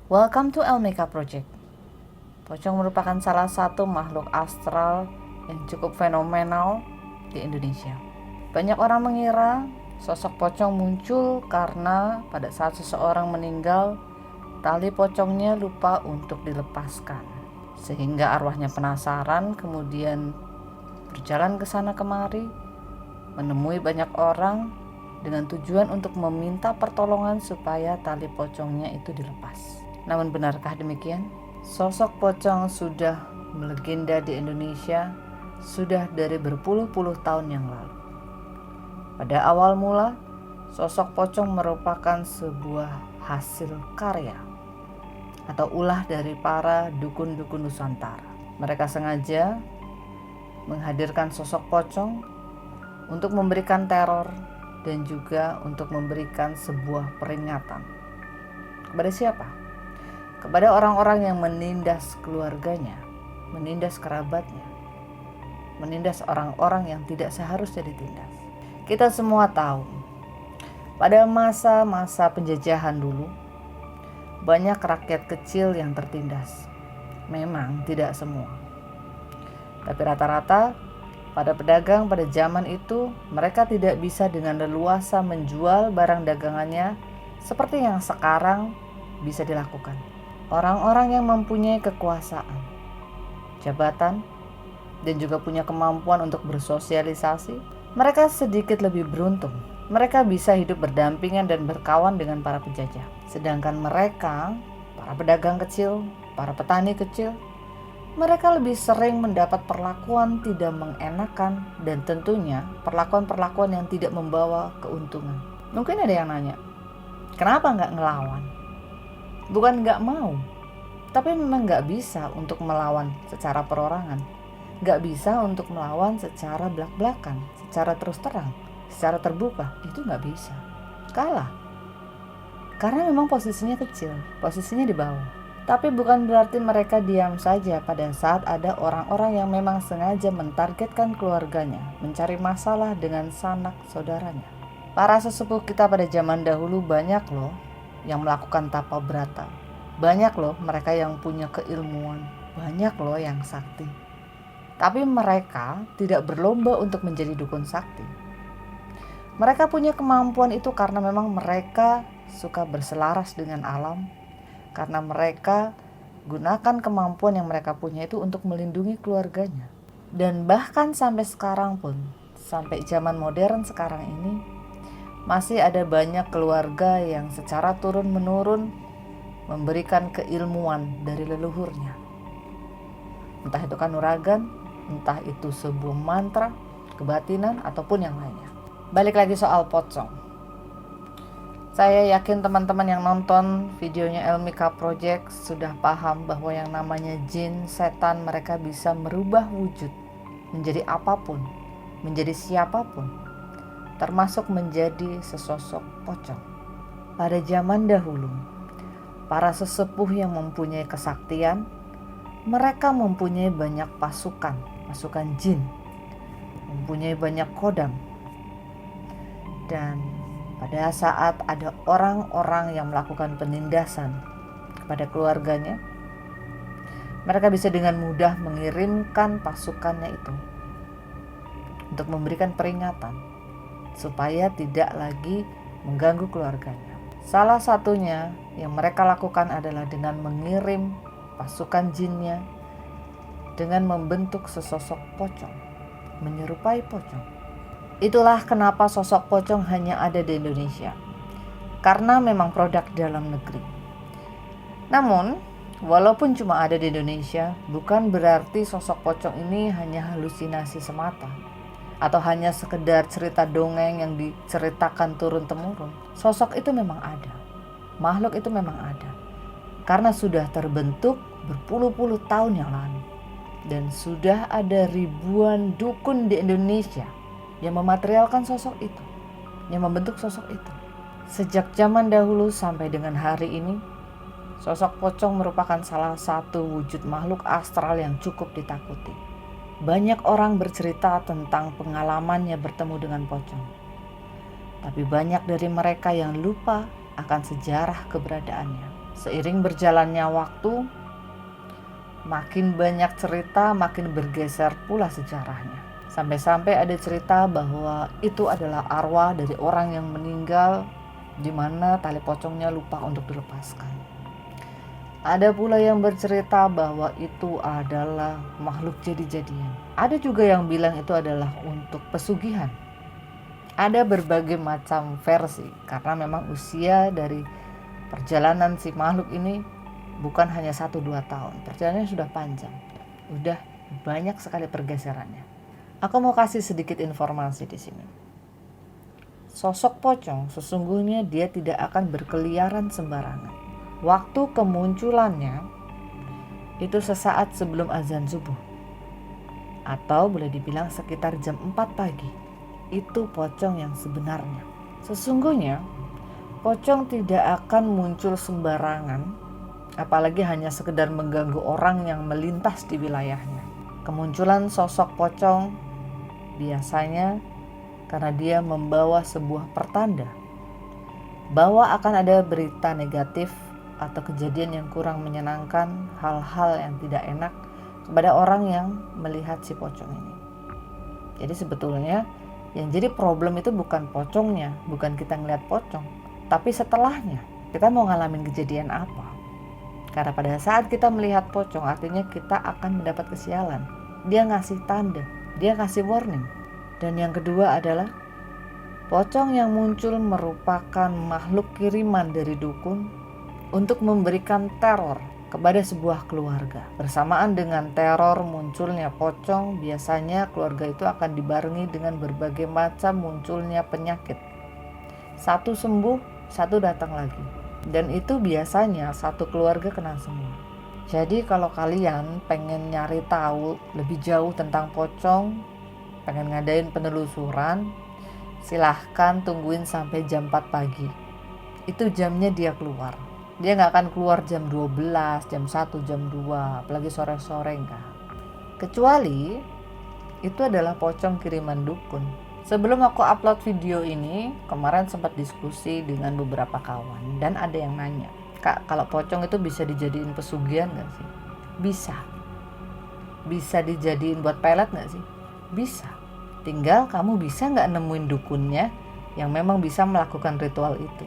Welcome to Elmika Project. Pocong merupakan salah satu makhluk astral yang cukup fenomenal di Indonesia. Banyak orang mengira sosok pocong muncul karena pada saat seseorang meninggal, tali pocongnya lupa untuk dilepaskan. Sehingga arwahnya penasaran, kemudian berjalan ke sana kemari, menemui banyak orang dengan tujuan untuk meminta pertolongan supaya tali pocongnya itu dilepas. Namun benarkah demikian? Sosok pocong sudah melegenda di Indonesia sudah dari berpuluh-puluh tahun yang lalu. Pada awal mula, sosok pocong merupakan sebuah hasil karya atau ulah dari para dukun-dukun Nusantara. Mereka sengaja menghadirkan sosok pocong untuk memberikan teror dan juga untuk memberikan sebuah peringatan. Kepada siapa? Kepada orang-orang yang menindas keluarganya, menindas kerabatnya, menindas orang-orang yang tidak seharusnya ditindas. Kita semua tahu, pada masa-masa penjajahan dulu, banyak rakyat kecil yang tertindas. Memang tidak semua, tapi rata-rata pada pedagang pada zaman itu, mereka tidak bisa dengan leluasa menjual barang dagangannya seperti yang sekarang bisa dilakukan. Orang-orang yang mempunyai kekuasaan, jabatan, dan juga punya kemampuan untuk bersosialisasi, mereka sedikit lebih beruntung. Mereka bisa hidup berdampingan dan berkawan dengan para penjajah. Sedangkan mereka, para pedagang kecil, para petani kecil, mereka lebih sering mendapat perlakuan tidak mengenakan dan tentunya perlakuan-perlakuan yang tidak membawa keuntungan. Mungkin ada yang nanya, kenapa nggak ngelawan? Bukan nggak mau, tapi memang nggak bisa untuk melawan secara perorangan. Nggak bisa untuk melawan secara belak-belakan, secara terus terang, secara terbuka, itu nggak bisa. Kalah. Karena memang posisinya kecil, posisinya di bawah. Tapi bukan berarti mereka diam saja pada saat ada orang-orang yang memang sengaja mentargetkan keluarganya, mencari masalah dengan sanak saudaranya. Para sesepuh kita pada zaman dahulu banyak loh yang melakukan tapa brata. Banyak loh mereka yang punya keilmuan, banyak loh yang sakti. Tapi mereka tidak berlomba untuk menjadi dukun sakti. Mereka punya kemampuan itu karena memang mereka suka berselaras dengan alam, karena mereka gunakan kemampuan yang mereka punya itu untuk melindungi keluarganya. Dan bahkan sampai sekarang pun, sampai zaman modern sekarang ini, masih ada banyak keluarga yang secara turun-menurun memberikan keilmuan dari leluhurnya. Entah itu kanuragan, entah itu sebuah mantra, kebatinan, ataupun yang lainnya. Balik lagi soal pocong. Saya yakin teman-teman yang nonton videonya Elmika Project sudah paham bahwa yang namanya jin, setan, mereka bisa merubah wujud menjadi apapun, menjadi siapapun, termasuk menjadi sesosok pocong. Pada zaman dahulu, para sesepuh yang mempunyai kesaktian, mereka mempunyai banyak pasukan jin, mempunyai banyak kodam. Dan pada saat ada orang-orang yang melakukan penindasan kepada keluarganya, mereka bisa dengan mudah mengirimkan pasukannya itu untuk memberikan peringatan supaya tidak lagi mengganggu keluarganya. Salah satunya yang mereka lakukan adalah dengan mengirim pasukan jinnya dengan membentuk sesosok pocong, menyerupai pocong. Itulah kenapa sosok pocong hanya ada di Indonesia, karena memang produk dalam negeri. Namun, walaupun cuma ada di Indonesia, bukan berarti sosok pocong ini hanya halusinasi semata, atau hanya sekedar cerita dongeng yang diceritakan turun-temurun. Sosok itu memang ada, makhluk itu memang ada, karena sudah terbentuk berpuluh-puluh tahun yang lalu. Dan sudah ada ribuan dukun di Indonesia yang mematerialkan sosok itu, yang membentuk sosok itu. Sejak zaman dahulu sampai dengan hari ini, sosok pocong merupakan salah satu wujud makhluk astral yang cukup ditakuti. Banyak orang bercerita tentang pengalamannya bertemu dengan pocong. Tapi banyak dari mereka yang lupa akan sejarah keberadaannya. Seiring berjalannya waktu, makin banyak cerita, makin bergeser pula sejarahnya. Sampai-sampai ada cerita bahwa itu adalah arwah dari orang yang meninggal, di mana tali pocongnya lupa untuk dilepaskan. Ada pula yang bercerita bahwa itu adalah makhluk jadi-jadian. Ada juga yang bilang itu adalah untuk pesugihan. Ada berbagai macam versi, karena memang usia dari perjalanan si makhluk ini bukan hanya 1-2 tahun. Perjalanannya sudah panjang. Udah banyak sekali pergeserannya. Aku mau kasih sedikit informasi di sini. Sosok pocong sesungguhnya dia tidak akan berkeliaran sembarangan. Waktu kemunculannya itu sesaat sebelum azan subuh. Atau boleh dibilang sekitar jam 4 pagi. Itu pocong yang sebenarnya. Sesungguhnya pocong tidak akan muncul sembarangan, apalagi hanya sekedar mengganggu orang yang melintas di wilayahnya. Kemunculan sosok pocong biasanya karena dia membawa sebuah pertanda bahwa akan ada berita negatif atau kejadian yang kurang menyenangkan, hal-hal yang tidak enak kepada orang yang melihat si pocong ini. Jadi sebetulnya yang jadi problem itu bukan pocongnya, bukan kita ngeliat pocong, tapi setelahnya kita mau ngalamin kejadian apa. Karena pada saat kita melihat pocong artinya kita akan mendapat kesialan. Dia ngasih tanda, dia ngasih warning. Dan yang kedua adalah pocong yang muncul merupakan makhluk kiriman dari dukun untuk memberikan teror kepada sebuah keluarga. Bersamaan dengan teror munculnya pocong, biasanya keluarga itu akan dibarengi dengan berbagai macam munculnya penyakit. Satu sembuh, satu datang lagi, dan itu biasanya satu keluarga kena semua. Jadi kalau kalian pengen nyari tahu lebih jauh tentang pocong, pengen ngadain penelusuran, silahkan tungguin sampai jam 4 pagi. Itu jamnya dia keluar. Dia gak akan keluar jam 12, jam 1, jam 2, apalagi sore-sore enggak. Kecuali itu adalah pocong kiriman dukun. Sebelum aku upload video ini, kemarin sempat diskusi dengan beberapa kawan dan ada yang nanya, "Kak, kalau pocong itu bisa dijadiin pesugihan gak sih?" Bisa. Bisa dijadiin buat pelet gak sih? Bisa. Tinggal kamu bisa gak nemuin dukunnya yang memang bisa melakukan ritual itu.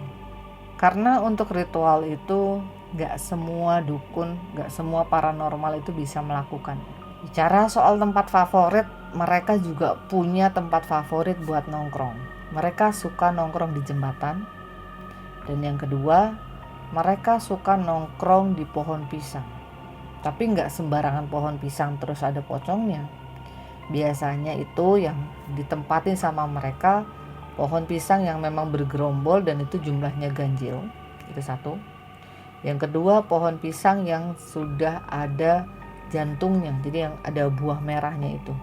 Karena untuk ritual itu gak semua dukun, gak semua paranormal itu bisa melakukannya. Bicara soal tempat favorit, mereka juga punya tempat favorit buat nongkrong. Mereka suka nongkrong di jembatan. Dan yang kedua, mereka suka nongkrong di pohon pisang. Tapi gak sembarangan pohon pisang terus ada pocongnya. Biasanya itu yang ditempatin sama mereka pohon pisang yang memang bergerombol dan itu jumlahnya ganjil. Itu satu. Yang kedua, pohon pisang yang sudah ada jantungnya, jadi yang ada buah merahnya itu.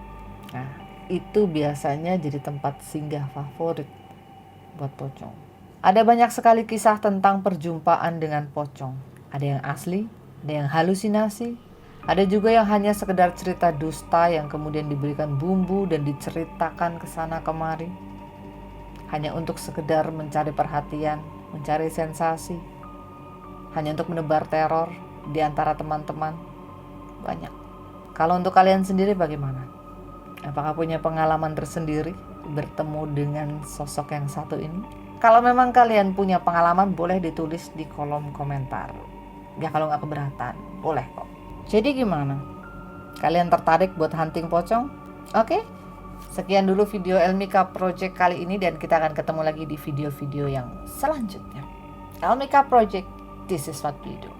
Nah, itu biasanya jadi tempat singgah favorit buat pocong. Ada banyak sekali kisah tentang perjumpaan dengan pocong. Ada yang asli, ada yang halusinasi, ada juga yang hanya sekedar cerita dusta yang kemudian diberikan bumbu dan diceritakan ke sana kemari. Hanya untuk sekedar mencari perhatian, mencari sensasi, hanya untuk menebar teror di antara teman-teman. Banyak. Kalau untuk kalian sendiri bagaimana? Apakah punya pengalaman tersendiri bertemu dengan sosok yang satu ini? Kalau memang kalian punya pengalaman, boleh ditulis di kolom komentar. Ya kalau nggak keberatan, boleh kok. Jadi gimana? Kalian tertarik buat hunting pocong? Oke? Sekian dulu video Elmika Project kali ini dan kita akan ketemu lagi di video-video yang selanjutnya. Elmika Project, this is what we do.